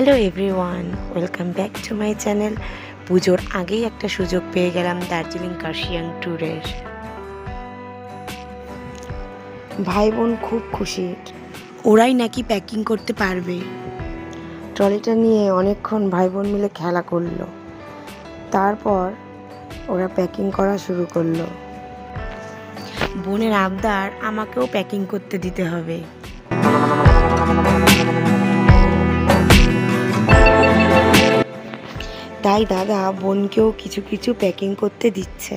Hello everyone, welcome back to my channel. পুজোর আগেই একটা সুযোগ পেয়ে গেলাম দার্জিলিং কার্শিয়াং ট্যুরের। ভাই বোন খুব খুশি, ওরাই নাকি প্যাকিং করতে পারবে। ট্রলিটা নিয়ে অনেকক্ষণ ভাই বোন মিলে খেলা করলো, তারপর ওরা প্যাকিং করা শুরু করলো। বোনের আবদার আমাকেও প্যাকিং করতে দিতে হবে। তাই দাদা বোনকেও কিছু কিছু প্যাকিং করতে দিচ্ছে।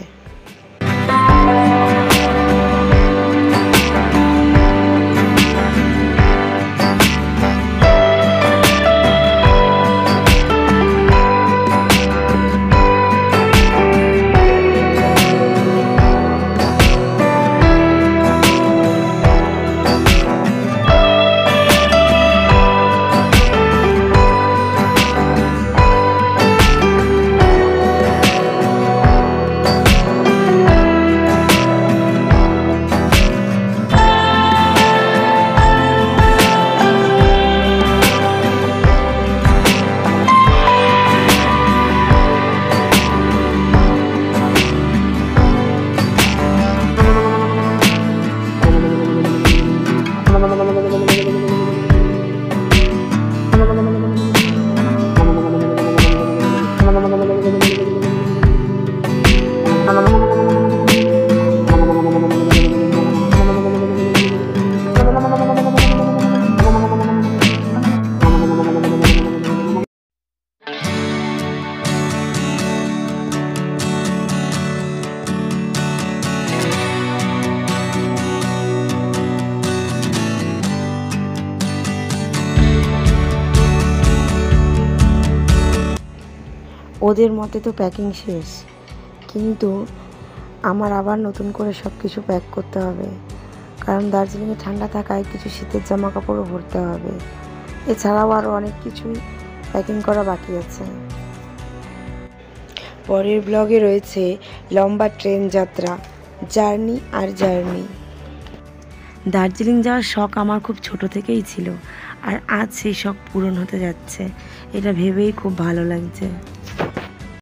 ওদের মতে তো প্যাকিং শেষ, কিন্তু আমার আবার নতুন করে সব কিছু প্যাক করতে হবে, কারণ দার্জিলিংয়ে ঠান্ডা থাকায় কিছু শীতের জামা কাপড়ও ভরতে হবে। এছাড়াও আরও অনেক কিছুই প্যাকিং করা বাকি আছে। পরের ব্লগে রয়েছে লম্বা ট্রেন যাত্রা, জার্নি আর জার্নি। দার্জিলিং যাওয়ার শখ আমার খুব ছোট থেকেই ছিল, আর আজ সেই শখ পূরণ হতে যাচ্ছে। এটা ভেবেই খুব ভালো লাগছে।